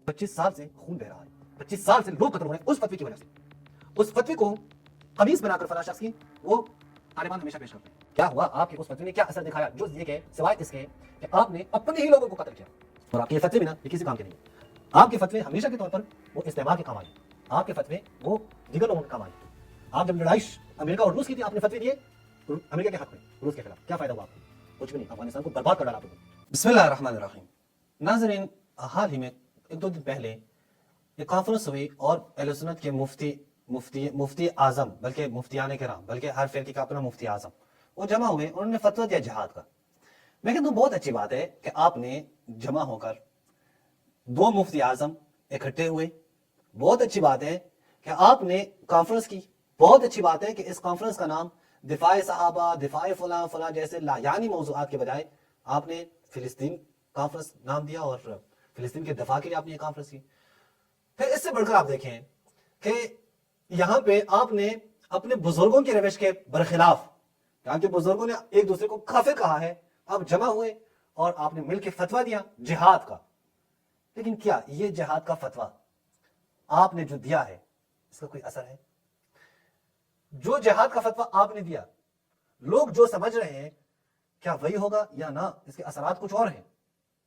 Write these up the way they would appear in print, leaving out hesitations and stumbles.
25 साल से खून बह रहा है, 25 साल से लोग कत्ल हो रहे हैं उस फतवे की वजह से। उस फतवे को कमीज बनाकर फला शख्स की वो तालिबान हमेशा पेश करते हैं। क्या हुआ, आपके उस फतवे ने क्या असर दिखाया, जो ये के सिवाय इसके कि आपने अपने ही लोगों को कत्ल किया। और आपके फतवे भी ना ये किसी काम के नहीं है। आपके फतवे हमेशा के तौर पर वो इस्तेमाल के काम आए, आपके फतवे वो दिगर लोगों के काम आए। आप जब लड़ाई अमेरिका और रूस की थी, आपने फतवे दिए अमेरिका के हक में, रूस के खिलाफ। क्या फायदा हुआ आपको? कुछ भी नहीं, अफगानिस्तान को बर्बाद कर डाला आपने। बिस्मिल्लाहिर्रहमानिर्रहीम। नाज़रीन, हाल ही में एक दो दिन पहले एक कॉन्फ्रेंस हुई और अहले सुन्नत के मुफ्ती आजम, बल्कि मुफ्तियान किराम, बल्कि हर फिरके का अपना मुफ्ती आजम, वो जमा हुए, उन्होंने फतवा दिया जिहाद का। मैं कहता हूँ बहुत अच्छी बात है कि आपने जमा होकर दो मुफ्ती आजम इकट्ठे हुए, बहुत अच्छी बात है कि आपने कॉन्फ्रेंस की, बहुत अच्छी बात है कि इस कॉन्फ्रेंस का नाम दिफाए सहाबा, दिफाए फला फला जैसे लायानी मौजूआत के बजाय आपने फिलिस्तीन कॉन्फ्रेंस नाम दिया और फिलिस्तीन के दफा के लिए आपने ये कॉन्फ्रेंस की। फिर इससे बढ़कर आप देखें कि यहां पे आपने अपने बुजुर्गों के रवश के बरखिलाफ, आपके बुजुर्गों ने एक दूसरे को काफिर कहा है, आप जमा हुए और आपने मिलकर फतवा दिया जिहाद का। लेकिन क्या ये जिहाद का फतवा आपने जो दिया है इसका कोई असर है? जो जिहाद का फतवा आपने दिया, लोग जो समझ रहे हैं क्या वही होगा या ना, इसके असरात कुछ और हैं?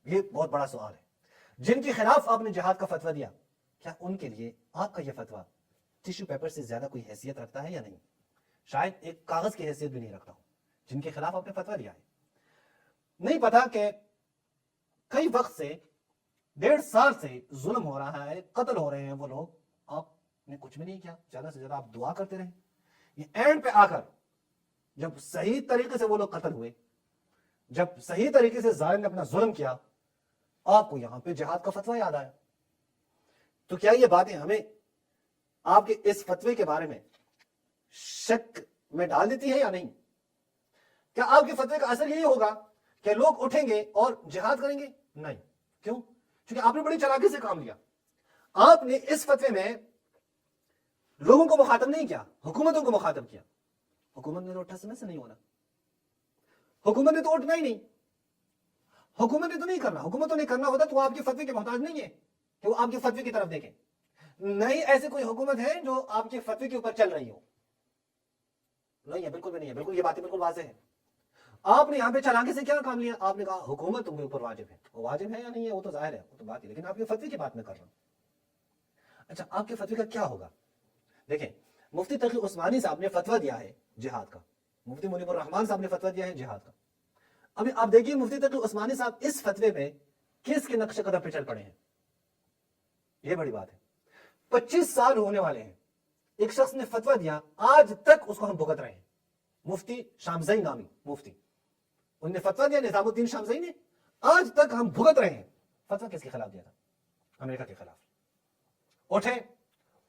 ये बहुत बड़ा सवाल है। जिनके खिलाफ आपने जिहाद का फतवा दिया, क्या उनके लिए आपका यह फतवा टिश्यू पेपर से ज्यादा कोई हैसियत रखता है या नहीं? शायद एक कागज की हैसियत भी नहीं रखता हूं। जिनके खिलाफ आपने फतवा दिया है, नहीं पता कि कई वक्त से 1.5 साल से जुल्म हो रहा है, कत्ल हो रहे हैं वो लोग, आपने कुछ भी नहीं किया। ज्यादा से ज्यादा आप दुआ करते रहे। ये एंड पे आकर जब सही तरीके से वो लोग कत्ल हुए, जब सही तरीके से जालिम ने अपना जुल्म किया, आपको यहां पे जिहाद का फतवा याद आया। तो क्या ये बातें हमें आपके इस फतवे के बारे में शक में डाल देती है या नहीं? क्या आपके फतवे का असर यही होगा कि लोग उठेंगे और जिहाद करेंगे? नहीं। क्यों? क्योंकि आपने बड़ी चालाकी से काम लिया। आपने इस फतवे में लोगों को मुखातब नहीं किया, हुकूमतों को मुखातब किया। हुकूमत ने तो उठा समय से नहीं होना, हुकूमत ने तो उठना ही नहीं, हुकूमत ने तो नहीं करना। हुकूमतों ने करना होता तो आपके फतवे के मोहताज नहीं है कि वो आपके फतवे की तरफ देखें। नहीं, ऐसे कोई हुकूमत है जो आपके फतवे के ऊपर चल रही हो? नहीं है, बिल्कुल भी नहीं है। बिल्कुल ये बातें बिल्कुल वाज़ेह है। आपने यहां पे चालाकी से क्या काम लिया? आपने कहा हुकूमत तुम्हारे ऊपर वाजिब है। वो वाजिब है या नहीं है वो तो जाहिर है, वो तो बात है, लेकिन आपके फतवे की बात मैं कर रहा हूं। अच्छा, आपके फतवे का क्या होगा? देखें, मुफ्ती तकी उस्मानी साहब ने फतवा दिया है जिहाद का, मुफ्ती मुनीबुर रहमान साहब ने फतवा दिया है जिहाद का। अभी आप देखिए मुफ्ती तकी उस्मानी साहब इस फतवे पे किसके नक्शे कदम पे चल पड़े हैं। यह बड़ी बात है। 25 साल होने वाले हैं, एक शख्स ने फतवा दिया, आज तक उसको हम भुगत रहे हैं। मुफ्ती शामज़ई नामी मुफ्ती, उन्होंने फतवा दिया, निजामुद्दीन शामज़ई ने, आज तक हम भुगत रहे हैं। फतवा किसके खिलाफ दिया था? अमेरिका के खिलाफ। उठे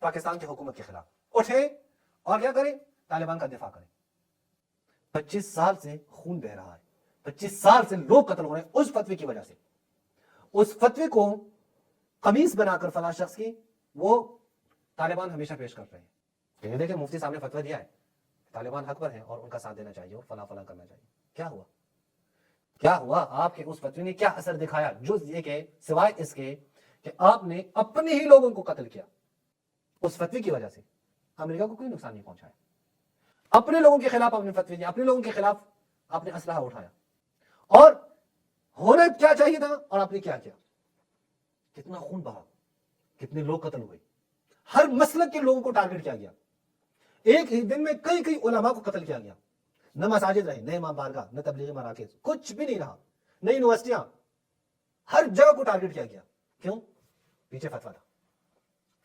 पाकिस्तान की हुकूमत के खिलाफ, उठे और क्या करें? तालिबान का दिफा करें। 25 साल से खून बह रहा है, 25 साल से लोग कत्ल हो रहे हैं उस फतवे की वजह से। उस फतवे को कमीज बनाकर फला शख्स की वो तालिबान हमेशा पेश कर रहे हैं। देखें, मुफ्ती साहब ने फतवा दिया है, तालिबान हक पर है और उनका साथ देना चाहिए और फला फला करना चाहिए। क्या हुआ? क्या हुआ? आपके उस फतवे ने क्या असर दिखाया, जो ये के सिवाय इसके कि आपने अपने ही लोगों को कत्ल किया। उस फतवे की वजह से अमेरिका को कोई नुकसान नहीं पहुंचाया। अपने लोगों के खिलाफ आपने फतवे दिए, अपने लोगों के खिलाफ आपने असलहा उठाया, और होना क्या चाहिए था और आपने क्या किया? कितना खून बहा, कितने लोग कत्ल हुए, हर मसलक के लोगों को टारगेट किया गया। एक ही दिन में कई कई उलमा को कत्ल किया गया। न मसाजिद रहे, न इमाम बारगाह, न तबलीगी मराकिज, कुछ भी नहीं रहा, न यूनिवर्सिटियां, हर जगह को टारगेट किया गया। क्यों? पीछे फतवा था।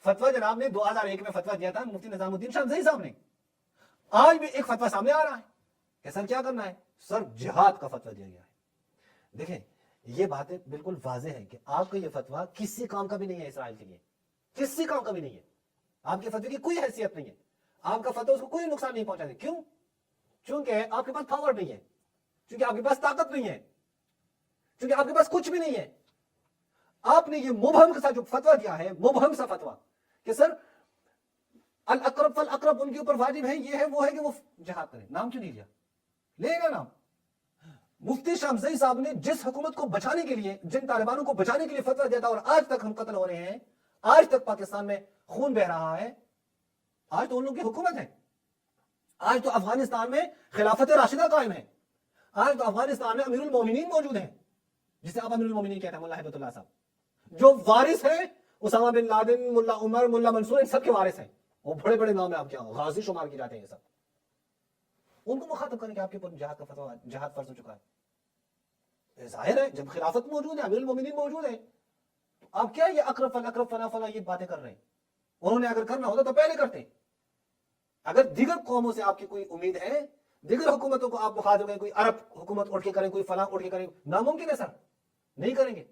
फतवा जनाब ने 2001 में फतवा दिया था मुफ्ती निजामुद्दीन शामज़ई साहब ने। आज भी एक फतवा सामने आ रहा है कि सर क्या करना है? सर जिहाद का फतवा दिया गया है। देखें, ये बातें बिल्कुल वाज़ेह है कि आपका ये फतवा किसी काम का भी नहीं है, इसराइल के लिए किसी काम का भी नहीं है। आपके फतवे की कोई हैसियत नहीं है, आपका फतवा उसको कोई नुकसान नहीं पहुंचा। क्यों? क्योंकि आपके पास पावर नहीं है, क्योंकि आपके पास ताकत नहीं है, क्योंकि आपके पास कुछ भी नहीं है। आपने ये मुबहम सा जो फतवा दिया है, मुबहम सा फतवा कि सर अल अकरब फल अकरब उनके ऊपर वाजिब है, ये है वो है कि वो जिहाद करें। नाम क्यों नहीं लिया? लेगा नाम। मुफ्ती शामज़ई साहब ने जिस हुकूमत को बचाने के लिए, जिन तालिबानों को बचाने के लिए फतवा दिया था और आज तक हम कत्ल हो रहे हैं, आज तक पाकिस्तान में खून बह रहा है, आज तो उन लोगों की हुकूमत है। आज तो अफगानिस्तान में खिलाफत राशिदा कायम है। आज तो अफगानिस्तान में अमीरुल मोमिनीन मौजूद है, जिसे आप अमीरुल मोमिनीन कहते हैं, मुल्ला हिबतुल्लाह साहब, जो वारिस है उसामा बिन लादेन, मुल्ला उमर, मुल्ला मंसूर, इन सब के वारिस हैं। वो बड़े बड़े नाम है आपके यहाँ, गाजी शुमार किए जाते हैं ये सब। उनको मुखातब करने के आपके ऊपर जिहाद का फतवा, जिहाद फर्ज हो चुका है। जाहिर है जब खिलाफत मौजूद है, अमीरुल मोमिनीन मौजूद है, तो आप क्या ये अकरब फला फला ये बातें कर रहे हैं? उन्होंने अगर करना होता तो पहले करते। अगर दीगर कौमों से आपकी कोई उम्मीद है, दीगर हुकूमतों को आप मुखातिब हैं, कोई अरब हुकूमत उठ के करें, कोई फला उठ के करें, नामुमकिन है सर, नहीं करेंगे।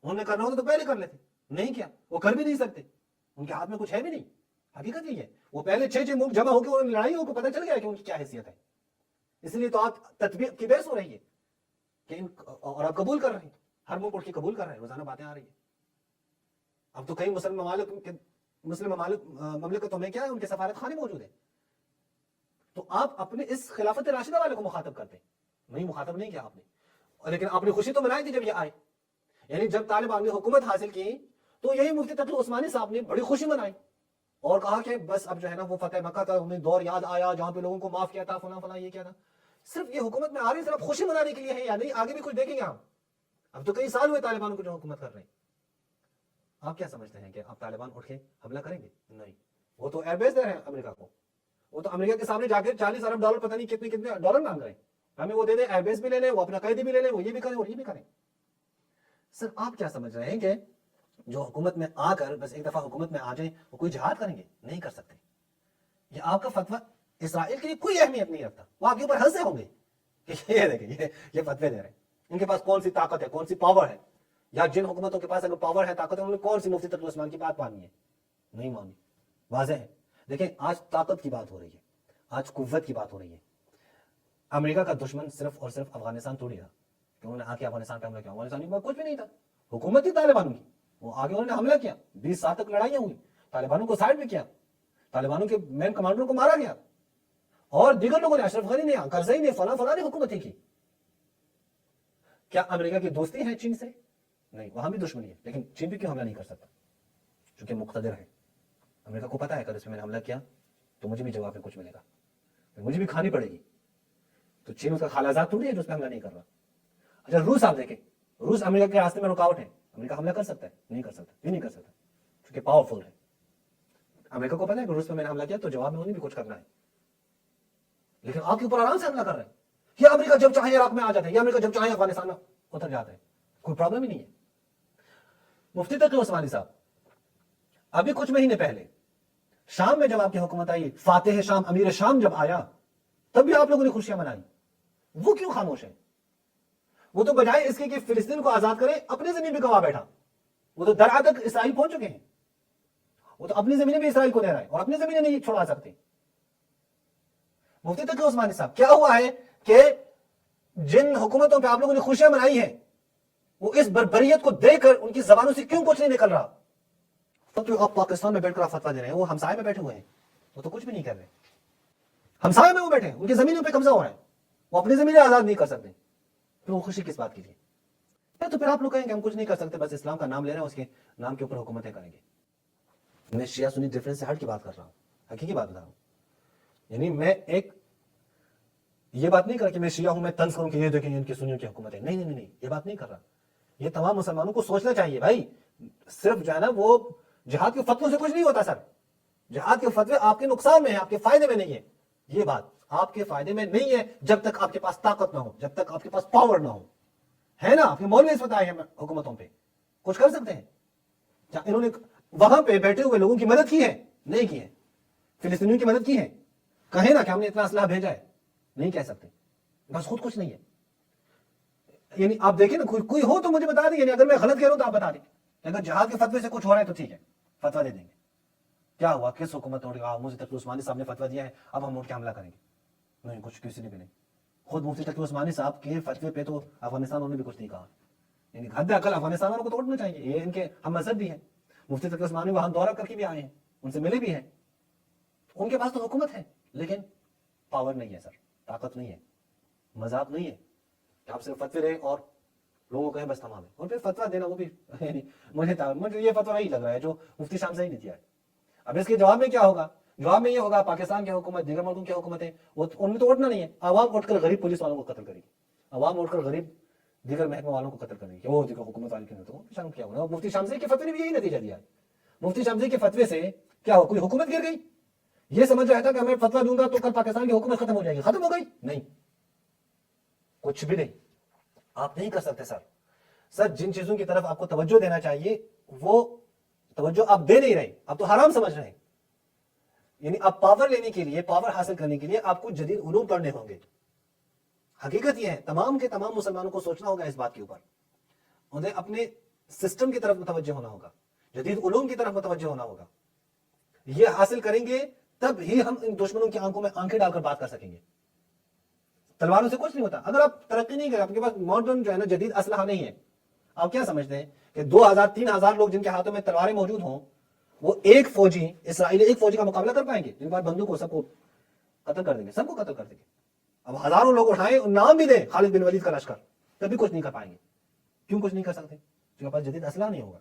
उन्होंने करना होता तो पहले कर लेते, नहीं किया, वो कर भी नहीं सकते, उनके हाथ में कुछ है भी नहीं। हकीकत ये है, वो पहले 6 मुल्क जमा होकर उन्होंने लड़ाई, उनको पता चल गया कि उनकी क्या हैसियत है। इसलिए तो आप तत्बीक की बहस हो रही है कि और आप कबूल कर रहे हैं, हर मुल्क उठ के कबूल कर रहे हैं, रोजाना बातें आ रही है। अब तो कई मुस्लिम ममलिकतों में क्या है, उनके सफारत खाने मौजूद है। तो आप अपने इस खिलाफत राशिदा वाले को मुखातब करते, नहीं मुखातब नहीं किया आपने। लेकिन आपने खुशी तो मनाई थी जब ये आए, यानी जब तालिबान ने हुकूमत हासिल की तो यही मुफ्ती तकी उस्मानी साहब ने बड़ी खुशी मनाई और कहा कि बस अब जो है ना वो फतेह मक्का का उन्हें दौर याद आया जहां पे लोगों को माफ किया था, फला फला ये किया था। सिर्फ ये हुकूमत में आ रही सिर्फ खुशी मनाने के लिए है या नहीं, आगे भी कुछ देखेंगे हम। अब तो कई साल हुए तालिबान को जो हुकूमत कर रहे हैं। आप क्या समझते हैं कि आप तालिबान उठ के हमला करेंगे? नहीं, वो तो एयरबेस दे रहे हैं अमेरिका को, वो तो अमेरिका के सामने जाके 40 अरब डॉलर पता नहीं कितने कितने डॉलर मांग रहे हैं, हमें वो दे दे, एयरबेस भी ले लें, वो अपना कैदी भी ले लें, वो ये भी करें और ये भी करें। सर आप क्या समझ रहे हैं कि जो हुकूमत में आकर बस एक दफा हुकूमत में आ जाए वो कोई जिहाद करेंगे? नहीं कर सकते। ये आपका फतवा इसराइल के लिए कोई अहमियत नहीं रखता, वो आपके ऊपर हंसे होंगे कि ये देखिए ये फतवे दे रहे हैं, इनके पास कौन सी ताकत है, कौन सी पावर है, या जिन हुकूमतों के पास अगर पावर है, ताकत है, उन्होंने कौन सी मुफ्ती तकी उस्मान की बात मानी है? नहीं मानी, वाज़ेह है। देखिए आज ताकत की बात हो रही है, आज कुव्वत की बात हो रही है। अमेरिका का दुश्मन सिर्फ और सिर्फ अफगानिस्तान थोड़ी था कि उन्होंने आके अफगानिस्तान पे हमला किया, अफगानिस्तान में कुछ भी नहीं था, हुकूमत ही तालिबानों की, वो आगे उन्होंने हमला किया, 20 साल तक लड़ाइयां हुई, तालिबानों को साइड में किया, तालिबानों के मेन कमांडरों को मारा गया, और दीगर लोगों ने, अशरफ गनी ने, करज़ई ने, फला फला ने हुकूमतें की। क्या अमेरिका की दोस्ती है चीन से? नहीं, वहां भी दुश्मनी है, लेकिन चीन भी क्यों हमला नहीं कर सकता? क्योंकि मुक़्तदिर है। अमेरिका को पता है अगर इसमें मैंने हमला किया तो मुझे भी जवाब में कुछ मिलेगा, मुझे भी खानी पड़ेगी। तो चीन उसका खालाजात थोड़ी है जो उस पर हमला नहीं कर रहा। अच्छा रूस आप देखें, रूस अमेरिका के रास्ते में रुकावट है, अमेरिका हमला कर सकता है? नहीं कर सकता, क्यों नहीं कर सकता? क्योंकि पावरफुल है। अमेरिका को पता है कि रूस पे मैंने हमला किया तो जवाब में उन्हें भी कुछ करना है, लेकिन आपके ऊपर आराम से हमला कर रहे हैं। ये अमेरिका जब चाहे इराक में आ जाते हैं, या अमेरिका जब चाहे अफगानिस्तान में उतर जाते हैं, कोई प्रॉब्लम ही नहीं है। मुफ्ती तकी उस्मानी साहब अभी कुछ महीने पहले शाम में जब आपकी हुकूमत आई, फातेह शाम, अमीर शाम जब आया, तब भी आप लोगों ने खुशियां मनाई, वो क्यों खामोश है? वो तो बजाय इसके कि फिलिस्तीन को आजाद करें, अपनी जमीन भी गवा बैठा। वो तो दरआ तक इसराइल पहुंच चुके हैं, वो तो अपनी जमीनें भी इसराइल को दे रहा है और अपनी जमीनें नहीं छोड़ा सकते। मुफ्ती तकी उस्मानी साहब क्या हुआ है कि जिन हुकूमतों पे आप लोगों ने खुशियां मनाई है, वो इस बर्बरियत को देकर उनकी जबानों से क्यों कुछ नहीं निकल रहा? तो आप पाकिस्तान में बैठकर फतवा दे रहे हैं, वो हमसाए में बैठे हुए हैं, वो तो कुछ भी नहीं कर रहे, हमसाए में वो बैठे हैं, उनकी जमीनों पे कब्जा हो रहा है, वो अपनी जमीनें आजाद नहीं कर सकते, तो वो खुशी किस बात की थी? तो फिर आप लोग कहेंगे हम कुछ नहीं कर सकते, बस इस्लाम का नाम ले रहे हैं, उसके नाम के ऊपर हुकूमतें करेंगे। मैं शिया सुन्नी डिफरेंस से हट की बात कर रहा हूं, हकीकी बात बता रहा हूं। यानी मैं एक ये बात नहीं कर कि मैं शिया हूं, मैं तंज करूं कि ये देखें इनकी सुन्नियों की हुकूमत है, नहीं नहीं नहीं, ये बात नहीं कर रहा। ये तमाम मुसलमानों को सोचना चाहिए भाई, सिर्फ जो है ना वो जिहाद के फतवों से कुछ नहीं होता सर। जिहाद के फतवे आपके नुकसान में है, आपके फायदे में नहीं है। ये बात आपके फायदे में नहीं है जब तक आपके पास ताकत ना हो, जब तक आपके पास पावर ना हो, है ना? आपके मौलवी इस बताए हैं हुकूमतों पे कुछ कर सकते हैं क्या? इन्होंने वहां पे बैठे हुए लोगों की मदद की है? नहीं की है। फिलिस्तीनियों की मदद की है? कहे ना कि हमने इतना असलाह भेजा है, नहीं कह सकते, बस खुद कुछ नहीं है। यानी आप देखें ना, कोई हो तो मुझे बता दें, अगर मैं गलत कह रहा हूं तो आप बता दें। अगर जहाद के फतवे से कुछ हो रहा है तो ठीक है, फतवा दे देंगे। क्या हुआ, किस हुकूमत ने मुफ्ती तकी उस्मानी साहब ने फतवा दिया है, अब हम उठ के हमला करेंगे? नहीं, कुछ किसी ने भी नहीं। खुद मुफ्ती तकी उस्मानी साहब के फतवे पे तो अफगानिस्तान उन्होंने भी कुछ नहीं कहा। यानी हद अकल अफगानिस्तान वालों को तोड़ना चाहिए, ये इनके हम मजहब भी है। मुफ्ती तकी उस्मानी वहां दौरा करके भी आए हैं, उनसे मिले भी हैं, उनके पास तो हुकूमत है लेकिन पावर नहीं है सर, ताकत नहीं है, मजाक नहीं है। کہ آپ صرف فتوے دیں اور لوگوں کو کہیں بس تمام ہے. اور پھر فتوا دینا وہ بھی مجھے یہ فتوا نہیں لگ رہا ہے جو مفتی شام صاحب نے دیا ہے. اب اس کے جواب میں کیا ہوگا؟ جواب میں یہ ہوگا پاکستان کی حکومت دیگر ملکوں کی حکومتیں ان میں تو اٹھنا نہیں ہے. عوام اٹھ کر غریب پولیس والوں کو قتل کرے گی, عوام اٹھ کر غریب دیگر محکمہ والوں کو قتل کرے گی. وہ دیگر حکومت والے کے تو شام کیا ہوگا. مفتی شام صاحب کے فتوے نے بھی یہی نتیجہ دیا ہے. مفتی شام صاحب کے فتوے سے کیا ہو, کوئی حکومت گر گئی؟ یہ سمجھ رہا تھا کہ میں فتوا دوں گا تو کل پاکستان کی حکومت ختم ہو جائے گی. ختم ہو گئی؟ نہیں, کچھ بھی نہیں. آپ نہیں کر سکتے سر. جن چیزوں کی طرف آپ کو توجہ دینا چاہیے وہ توجہ آپ دے نہیں رہے, آپ تو حرام سمجھ رہے ہیں. یعنی آپ پاور لینے کے لیے, پاور حاصل کرنے کے لیے آپ کو جدید علوم پڑھنے ہوں گے. حقیقت یہ ہے تمام کے تمام مسلمانوں کو سوچنا ہوگا اس بات کے اوپر. انہیں اپنے سسٹم کی طرف متوجہ ہونا ہوگا, جدید علوم کی طرف متوجہ ہونا ہوگا. یہ حاصل کریں گے تب ہی ہم ان دشمنوں کی آنکھوں میں آنکھیں ڈال کر بات کر سکیں گے. تلواروں سے کچھ نہیں ہوتا. اگر آپ ترقی نہیں کریں, آپ کے پاس ماڈرن جو ہے نا جدید اسلحہ نہیں ہے, آپ کیا سمجھتے ہیں کہ 2000-3000 لوگ جن کے ہاتھوں میں تلواریں موجود ہوں وہ ایک فوجی اسرائیلی ایک فوجی کا مقابلہ کر پائیں گے؟ جن کے پاس بندوق کو سب کو قتل کر دیں گے, سب کو قتل کر دیں گے. اب ہزاروں لوگ اٹھائیں اور نام بھی دیں خالد بن ولید کا لشکر, تب بھی کچھ نہیں کر پائیں گے. کیوں کچھ نہیں کر سکتے؟ جن کے پاس جدید اسلحہ نہیں ہوگا.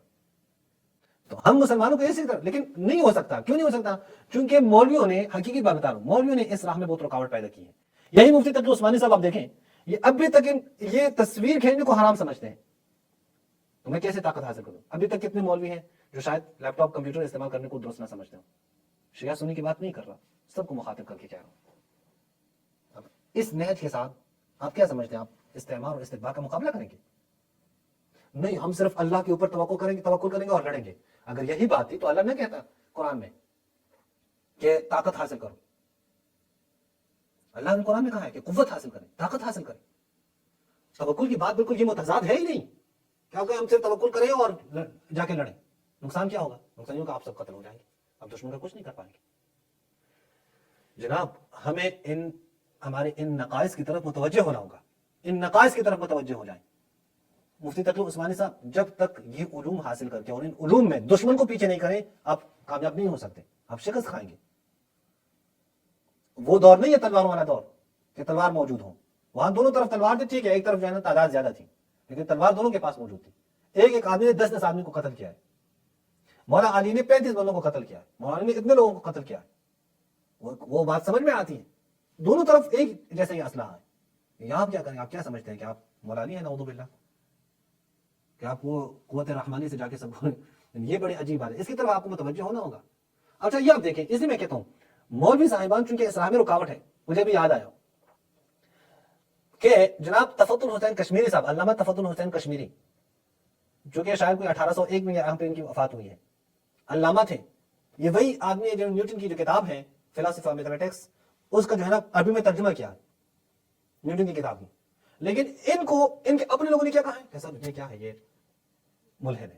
تو ہم مسلمانوں کو اسی طرح, لیکن نہیں ہو سکتا. کیوں نہیں ہو سکتا؟ کیونکہ مولویوں نے, حقیقی بات بتا رہا ہوں, مولویوں نے اس راہ میں بہت رکاوٹ پیدا کی ہے. یہی مفتی تقی عثمانی صاحب آپ دیکھیں, یہ ابھی تک یہ تصویر کھینچنے کو حرام سمجھتے ہیں. تو میں کیسے طاقت حاصل کروں؟ ابھی تک کتنے مولوی ہیں جو شاید لیپ ٹاپ کمپیوٹر استعمال کرنے کو درست نہ سمجھتے ہوں. شیعہ سنی کی بات نہیں کر رہا, سب کو مخاطب کر کے کہہ رہا ہوں. اب اس نہج کے ساتھ آپ کیا سمجھتے ہیں آپ استعمار اور استکبار کا مقابلہ کریں گے؟ نہیں, ہم صرف اللہ کے اوپر توکل کریں گے اور لڑیں گے. اگر یہی بات تھی تو اللہ نے کہتا قرآن میں کہ طاقت حاصل کرو. اللہ نے قرآن میں کہا ہے کہ قوت حاصل کریں, طاقت حاصل کریں. توکل کی بات بالکل یہ متضاد ہے ہی نہیں. کیا کہ ہم صرف توکل کریں اور جا کے لڑیں. نقصان کیا ہوگا؟ نقصان ہوگا آپ سب قتل ہو جائیں گے, آپ دشمن کا کچھ نہیں کر پائیں گے. جناب ہمیں ہمارے ان نقائص کی طرف متوجہ ہونا ہوگا, ان نقائص کی طرف متوجہ ہو جائیں. مفتی تقی عثمانی صاحب جب تک یہ علوم حاصل کر کے اور ان علوم میں دشمن کو پیچھے نہیں کریں آپ کامیاب نہیں ہو سکتے, آپ شکست کھائیں گے. وہ دور نہیں ہے تلواروں والا دور کہ تلوار موجود ہو. وہاں دونوں طرف تلوار تھی, ٹھیک ہے, ایک طرف جو ہے نا تعداد زیادہ تھی, لیکن تلوار دونوں کے پاس موجود تھی. ایک آدمی نے 10 آدمی کو قتل کیا ہے, مولا علی نے 35 بندوں کو قتل کیا ہے, مولا علی نے اتنے لوگوں کو قتل کیا ہے. وہ بات سمجھ میں آتی ہے. دونوں طرف ایک جیسا ہی اسلحہ ہے. یہاں آپ کیا کریں؟ آپ کیا سمجھتے ہیں کہ آپ مولا علی ہیں نعوذ باللہ, کہ آپ وہ قوت رحمانی سے جا کے سب یہ بڑی عجیب بات ہے. اس کی طرف آپ کو متوجہ ہونا ہوگا. اچھا یہ آپ دیکھیں, اس لیے میں کہتا ہوں مولوی صاحبان چونکہ اس راہ میں رکاوٹ ہے. مجھے بھی یاد آیا کہ جناب تفضل حسین کشمیری صاحب, علامہ تفضل حسین کشمیری, جو کہ شاید کوئی 1801 میں یہاں پہ ان کی وفات ہوئی ہے, علامہ تھے. یہ وہی آدمی ہے جو نیوٹن کی جو کتاب ہے فلاسفی آف میتھمیٹکس, اس کا جو ہے نا عربی میں ترجمہ کیا نیوٹن کی کتاب میں. لیکن ان کے اپنے لوگوں نے کیا کہا ہے کہ صاحب یہ کیا ہے, یہ ملحد ہے.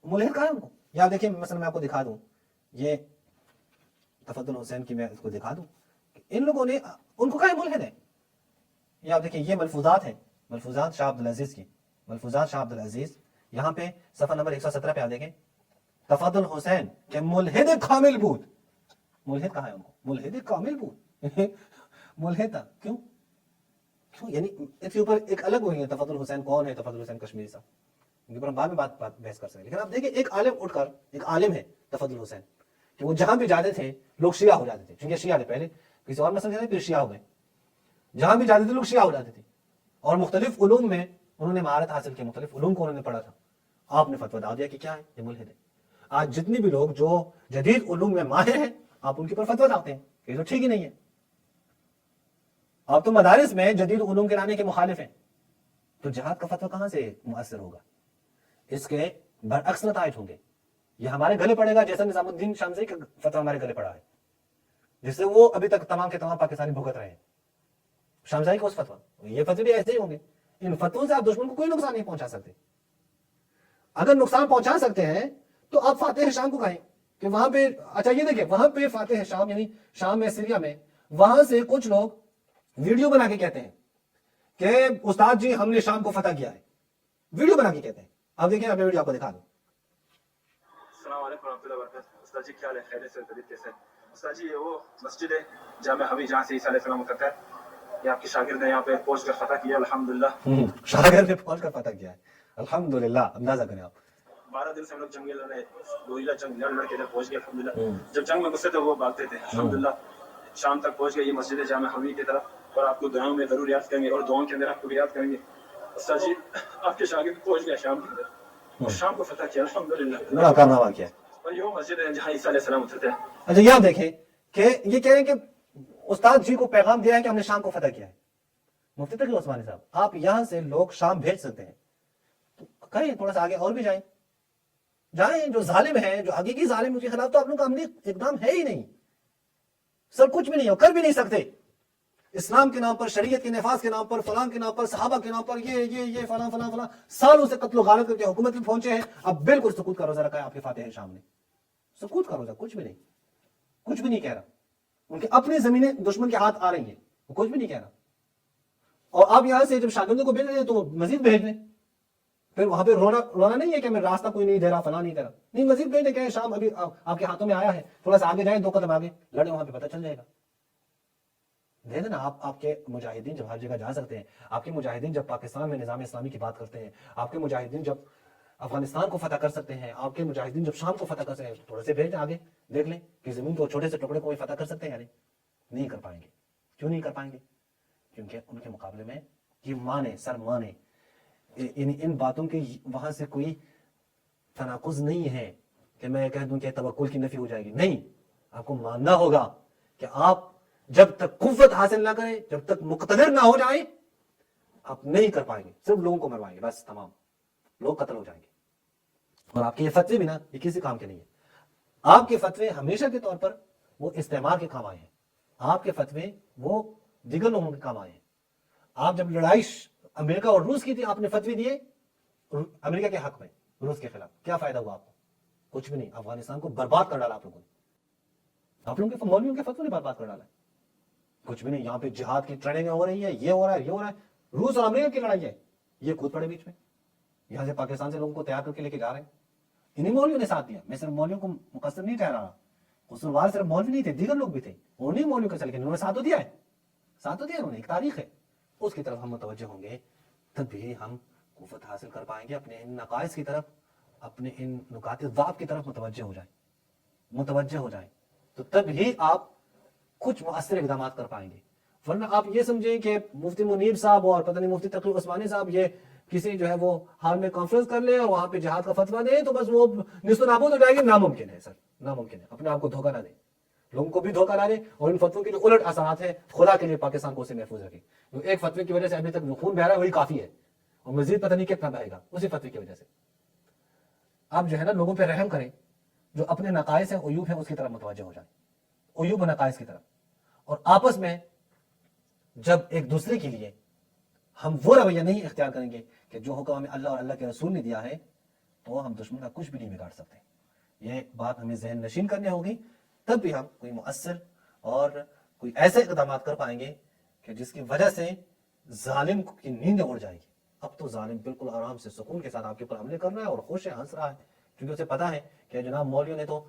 ملحد کہا ہے ان کو. یا دیکھیں مثلا میں آپ کو دکھا دوں, یہ تفضل حسین کی میں اس کو دکھا دوں, ان لوگوں نے ان کو کہا ہے ملحد ہے. یا دیکھیں یہ ملفوظات ہیں, ملفوظات شاہ عبد العزیز کی, ملفوظات شاہ عبد العزیز, یہاں پہ صفحہ نمبر 117 پہ آپ دیکھیں, تفضل حسین کہ ملحد کامل بود. ملحد کہا ہے ان کو, ملحد کامل بود. ملحد تھا. کیوں یعنی اس کے اوپر ایک الگ ہوئی ہے تفضل حسین کون ہے, تفضل حسین کشمیری صاحب, ان کے اوپر ہم بعد میں بات بحث کر سکتے ہیں. لیکن آپ دیکھیں ایک عالم اٹھ کر, ایک عالم ہے تفضل حسین, کہ وہ جہاں بھی جاتے تھے لوگ شیعہ ہو جاتے تھے. چونکہ شیعہ تھے پہلے, کسی اور مسئلہ پھر شیعہ ہو گئے. جہاں بھی جاتے تھے لوگ شیعہ ہو جاتے تھے, اور مختلف علوم میں انہوں نے مہارت حاصل کی, مختلف علوم کو انہوں نے پڑھا تھا. آپ نے فتویٰ ڈال دیا کہ کیا ہے یہ ملحد ہے. آج جتنے بھی لوگ جو جدید علوم میں ماہر ہیں آپ ان کے اوپر فتویٰ ڈالتے ہیں کہ یہ تو ٹھیک ہی نہیں ہے. آپ تو مدارس میں جدید علوم کے لانے کے مخالف ہیں, تو جہاد کا فتویٰ کہاں سے مؤثر ہوگا؟ اس کے برعکس نتائج ہوں گے. یہ ہمارے گلے پڑے گا جیسا نظام الدین شامزی کا فتویٰ ہمارے گلے پڑا ہے, جس سے وہ ابھی تک تمام کے تمام پاکستانی بھگت رہے ہیں. شامزی کا اس فتویٰ, یہ فتوے بھی ایسے ہی ہوں گے. ان فتووں سے آپ دشمن کو کوئی نقصان نہیں پہنچا سکتے. اگر نقصان پہنچا سکتے ہیں تو آپ فاتح شام کو کہیں کہ وہاں پہ, اچھا یہ دیکھیں, وہاں پہ فاتح شام یعنی شام میں, سیریا میں, وہاں سے کچھ لوگ ویڈیو بنا کے کہتے ہیں کہ استاد جی ہم نے شام کو فتح کیا ہے. ویڈیو بنا کے کہتے ہیں. آپ دیکھیں, میں ویڈیو آپ کو دکھا دوں. السلام علیکم ورحمۃ اللہ وبرکاتہ. استاد جی کیا خیریت سے طبیعت کیسے ہے؟ استاد جی یہ وہ مسجد ہے جامع حوی جہاں سے عیسیٰ علیہ السلام کرتا ہے. ये आपके शागिर्द ने यहाँ पे पहुंच कर फतह किया अल्हम्दुलिल्लाह। शागिर्द ने पहुंच कर फतह किया है, अल्हम्दुलिल्लाह। अंदाजा करें आप। 12 दिन से हम लोग जंग में लड़ रहे, गोरिल्ला जंग लड़ के पहुंच गए अल्हम्दुलिल्लाह। जब जंग में घुसे थे वो भागते थे अल्हम्दुलिल्लाह। शाम तक पहुंच गए ये मस्जिद जामे हमी की तरफ, और आपको दुआओं में जरूर याद करेंगे और दुआओं के अंदर आपको याद करेंगे। उस्ताद जी आपके शागिर्द पहुंच गया शाम के अंदर और शाम को फतह किया अल्हम्दुलिल्लाह। बड़ा कारनामा किया है। और ये वो मस्जिद है जहाँ ईसा अलैहि सलाम उतरते हैं। अच्छा, ये आप देखें कि ये कह रहे हैं कि उस्ताद जी को पैगाम दिया है कि हमने शाम को फतह किया है। मुफ्ती तकी उस्मानी साहब, आप यहां से लोग शाम भेज सकते हैं, तो कहें थोड़ा सा आगे और भी जाएं। जो जालिम है, जो हकीकी जालिम, उसके खिलाफ तो आप लोग का अमली इकदाम है ही नहीं, सब कुछ भी नहीं हो, कर भी नहीं सकते। इस्लाम के नाम पर, शरीयत के नफाज के नाम पर, फलां के नाम पर, सहाबा के नाम पर, ये फलां फलां फलां सालों से कत्ल गालत करके हुकूमत में पहुंचे हैं। अब बिल्कुल सुकूत का रोजा रखा है आपके फातिह शाम ने, सुकूत का रोजा, कुछ भी नहीं, कुछ भी नहीं कह रहा। उनके अपनी जमीनें दुश्मन के हाथ आ रही हैं, वो कुछ भी नहीं कह रहा। और आप यहां से जब शागिर्दों को भेज रहे हैं तो मजीद भेज दें, फिर वहां पे रोना नहीं है कि मैं रास्ता कोई नहीं दे रहा, फला नहीं दे रहा, नहीं, मजीद भेज दें कि शाम अभी आपके हाथों में आया है, थोड़ा सा आगे जाए, 2 कदम आगे लड़े, वहां पे पता चल जाएगा। दे देना। आपके मुजाहिदीन जब हर जगह जा सकते हैं, आपके मुजाहिदीन जब पाकिस्तान में निज़ाम इस्लामी की बात करते हैं, आपके मुजाहिदीन जब अफगानिस्तान को फतह कर सकते हैं, आपके मुजाहिदीन जब शाम को फतह कर सकते हैं, थोड़े से भेज आगे, देख लें कि जमीन को छोटे से टुकड़े को फतह कर सकते हैं या नहीं कर पाएंगे। क्यों नहीं कर पाएंगे? क्योंकि उनके मुकाबले में ये माने सर माने, इन बातों के वहां से कोई तनाकुज नहीं है कि मैं कह दूं कि तवक्कुल की नफी हो जाएगी। नहीं, आपको मानना होगा कि आप जब तक कुव्वत हासिल ना करें, जब तक मुक़तदिर ना हो जाए, आप नहीं कर पाएंगे। सिर्फ लोगों को मरवाएंगे, बस, तमाम लोग कत्ल हो जाएंगे। और आपके ये फतवे भी ना, ये किसी काम के नहीं है। आपके फतवे हमेशा के तौर पर वो इस्तेमाल के काम आए हैं। आपके फतवे वो दिगर लोगों के काम आए हैं। आप जब लड़ाई अमेरिका और रूस की थी, आपने फतवे दिए अमेरिका के हक में, रूस के खिलाफ, क्या फायदा हुआ आपको? कुछ भी नहीं। अफगानिस्तान को बर्बाद कर डाला आप लोगों ने, आप लोगों के मौलवियों के फतवे ने बर्बाद कर डाला है। कुछ भी नहीं। यहाँ पे जिहाद की ट्रेनिंग हो रही है, ये हो रहा है, ये हो रहा है। रूस और अमेरिका की लड़ाई है, ये कूद पड़े बीच में। यहां से पाकिस्तान से लोगों को तैयार करके लेके जा रहे हैं, इन्हीं मौलवियों ने साथ दिया। मैं सिर्फ मौलवियों को मुकस्सर नहीं ठहरा रहा, कसूरवार सिर्फ मौलवी नहीं थे, दीगर लोग भी थे, उन्हीं मौलवियों का चल के उन्होंने साथ तो दिया है, साथ तो दिया उन्होंने। एक तारीख है, उसकी तरफ हम मुतवज्जह होंगे, तभी हम कुव्वत हासिल कर पाएंगे। अपने इन नकाइस की तरफ, अपने इन नुकात ज़ाफ की तरफ मुतवज्जह हो जाए, तो तभी आप कुछ मुअस्सिर इक़दाम कर पाएंगे। वरना आप ये समझें कि मुफ्ती मुनीर साहब और पता नहीं मुफ्ती तकी उस्मानी साहब ये किसी जो है वो हाल में कॉन्फ्रेंस कर ले और वहां पे जिहाद का फतवा दे तो बस वो निस्तो नाबूद हो जाएगी। नामुमकिन है सर, नामुमकिन है। अपने आप को धोखा ना दे, लोगों को भी धोखा ना दे, और इन फतवों के जो उलट असरात है, खुदा के लिए पाकिस्तान को उसे महफूज रखे। तो एक फतवे की वजह से अभी तक जो खून बह रहा है वही काफी है, और मजीद पता नहीं कितना बहेगा उसी फतवे की वजह से। आप जो है ना लोगों पर रहम करें, जो अपने नकाइस है, उयूब है, उसकी तरफ मुतवज्जह हो जाए, उयूब नकाइस की तरफ। और आपस में जब एक दूसरे के लिए हम वो रवैया नहीं इख्तियार करेंगे कि जो हुक्म हमें अल्लाह और अल्लाह के रसूल ने दिया है, तो हम दुश्मन का कुछ भी नहीं बिगाड़ सकते। ये बात हमें जहन नशीन करनी होगी, तब भी हम कोई मुअस्सिर और कोई ऐसे इक़दाम कर पाएंगे कि जिसकी वजह से जालिम की नींद उड़ जाएगी। अब तो जालिम बिल्कुल आराम से सुकून के साथ आपके ऊपर हमले कर रहा है और खुश है, हंस रहा है, क्योंकि उसे पता है कि जनाब मौलवियों ने तो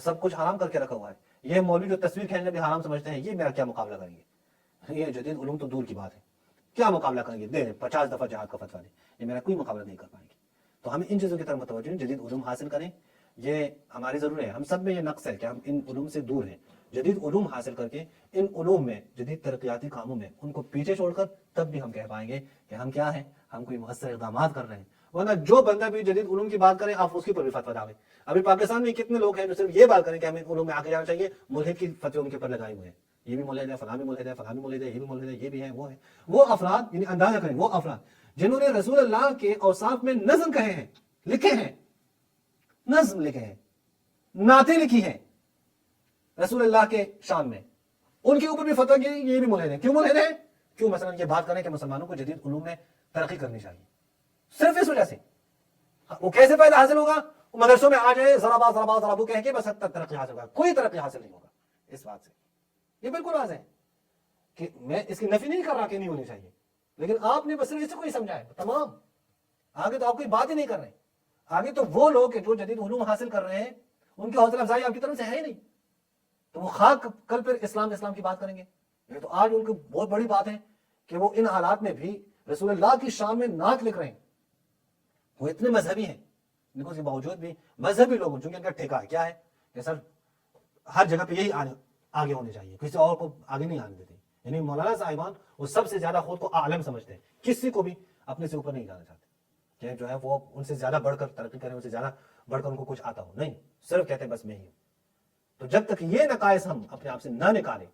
सब कुछ हराम करके रखा हुआ है। ये मौलवी जो तस्वीर खींचने भी हराम समझते हैं, ये मेरा क्या मुकाबला करेंगे? ये जदीद उलूम तो दूर की बात है, क्या मुकाबला करेंगे? दे 50 दफा जहाद का फतवा दे, ये मेरा कोई मुकाबला नहीं कर पाएंगे। तो हमें इन चीज़ों की तरफ मुतवज्जह, जदीद उलूम हासिल करें, ये हमारी ज़रूरत है। हम सब में ये नक्स है कि हम इन उलूम से दूर हैं। जदीद उलूम हासिल करके इन उलूम में, जदीद तरक्याती कामों में उनको पीछे छोड़कर तब भी हम कह पाएंगे कि हम क्या हैं, हम कोई मुअस्सिर इक़दाम कर रहे हैं। वरना जो बंदा भी जदीद उलूम की बात करे, आप उसके ऊपर भी फतवा डालें। अभी पाकिस्तान में कितने लोग हैं जो सिर्फ ये बात करें कि हमें उलूम में आगे जाना चाहिए, मुल्हिद की फतवे उनके ऊपर लगाए हुए हैं। ये भी मुल्हिद है, फलां भी मुल्हिद है, फलां भी मुल्हिद है, ये भी मुल्हिद है, ये भी है, वो है। वो अफराद, यानी अंदाजा करें, वो अफराद जिन्होंने रसूल अल्लाह के औसाफ में नज़्म कहे हैं, लिखे हैं, नज़्म लिखे हैं, नाते लिखी हैं रसूल अल्लाह के शान में, उनके ऊपर भी फतवा किया, ये भी मुल्हिद है। क्यों मुल्हिद है? क्यों मसलन ये बात करें कि मुसलमानों को जदीद उलूम में तरक्की करनी चाहिए, सिर्फ इस वजह से। वो कैसे फायदा हासिल होगा? मदरसों में आ जाए, ज़राबू कह के बस हद तक तरक्की हासिल होगा, कोई तरक्की हासिल नहीं होगा इस बात से। ये बिल्कुल वाज़ है कि मैं इसकी नफी नहीं कर रहा कि नहीं होनी चाहिए, लेकिन आपने बस सिर्फ इसे कोई समझा है, तमाम आगे तो आप कोई बात ही नहीं कर रहे। आगे तो वो लोग जो जदीद उलूम हासिल कर रहे हैं, उनकी हौसला अफजाई आपकी तरफ से है ही नहीं, तो वो खाक कल फिर इस्लाम की बात करेंगे, یہ تو آج ان کی بہت بڑی بات ہے کہ وہ ان حالات میں بھی رسول اللہ کی شان میں نعت لکھ رہے ہیں. وہ اتنے مذہبی ہیں لیکن اس کے باوجود بھی مذہبی لوگوں چونکہ ان کا ٹھیکہ ہے کیا ہے کہ سر ہر جگہ پہ یہی آگے ہونے چاہیے, کسی اور کو آگے نہیں آنے دیتے. یعنی مولانا صاحبان وہ سب سے زیادہ خود کو عالم سمجھتے ہیں, کسی کو بھی اپنے سے اوپر نہیں جانا چاہتے کہ جو ہے وہ ان سے زیادہ بڑھ کر ترقی کریں, ان سے زیادہ بڑھ کر ان کو کچھ آتا ہو. نہیں, صرف کہتے ہیں بس میں ہی ہوں. تو جب تک یہ نقائص ہم اپنے آپ سے نہ نکالیں,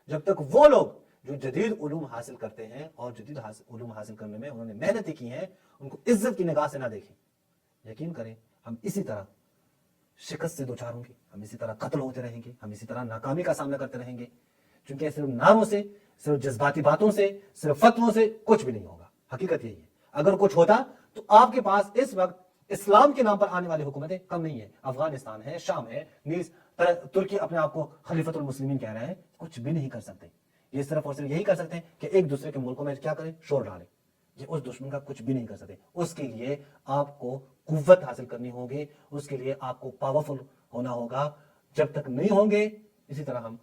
جب تک وہ لوگ جو جدید علوم حاصل کرتے ہیں اور جدید علوم حاصل کرنے میں انہوں نے محنتیں کی ہیں, ان کو عزت کی نگاہ سے نہ دیکھیں, یقین کریں ہم اسی طرح شکست سے دوچار ہوں گے, ہم اسی طرح قتل ہوتے رہیں گے, ہم اسی طرح ناکامی کا سامنا کرتے رہیں گے. چونکہ صرف ناموں سے, صرف جذباتی باتوں سے, صرف فتووں سے کچھ بھی نہیں ہوگا. حقیقت یہی ہے. اگر کچھ ہوتا تو آپ کے پاس اس وقت اسلام کے نام پر آنے والی حکومتیں کم نہیں ہے. افغانستان ہے, شام ہے, نیز ترکی اپنے آپ کو خلیفۃ المسلمین کہہ رہے ہیں, کچھ بھی نہیں کر سکتے. یہ صرف اور صرف یہی کر سکتے ہیں کہ ایک دوسرے کے ملکوں میں کیا کریں, شور ڈالیں. یہ اس دشمن کا کچھ بھی نہیں کر سکتے. اس کے لیے آپ کو قوت حاصل کرنی ہوگی, اس کے لیے آپ کو پاورفل ہونا ہوگا. جب تک نہیں ہوں گے اسی طرح ہم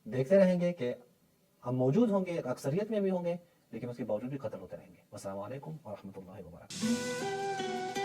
دیکھتے رہیں گے کہ ہم موجود ہوں گے, ایک اکثریت میں بھی ہوں گے, لیکن اس کے باوجود بھی قتل ہوتے رہیں گے. السلام علیکم ورحمۃ اللہ وبرکاتہ.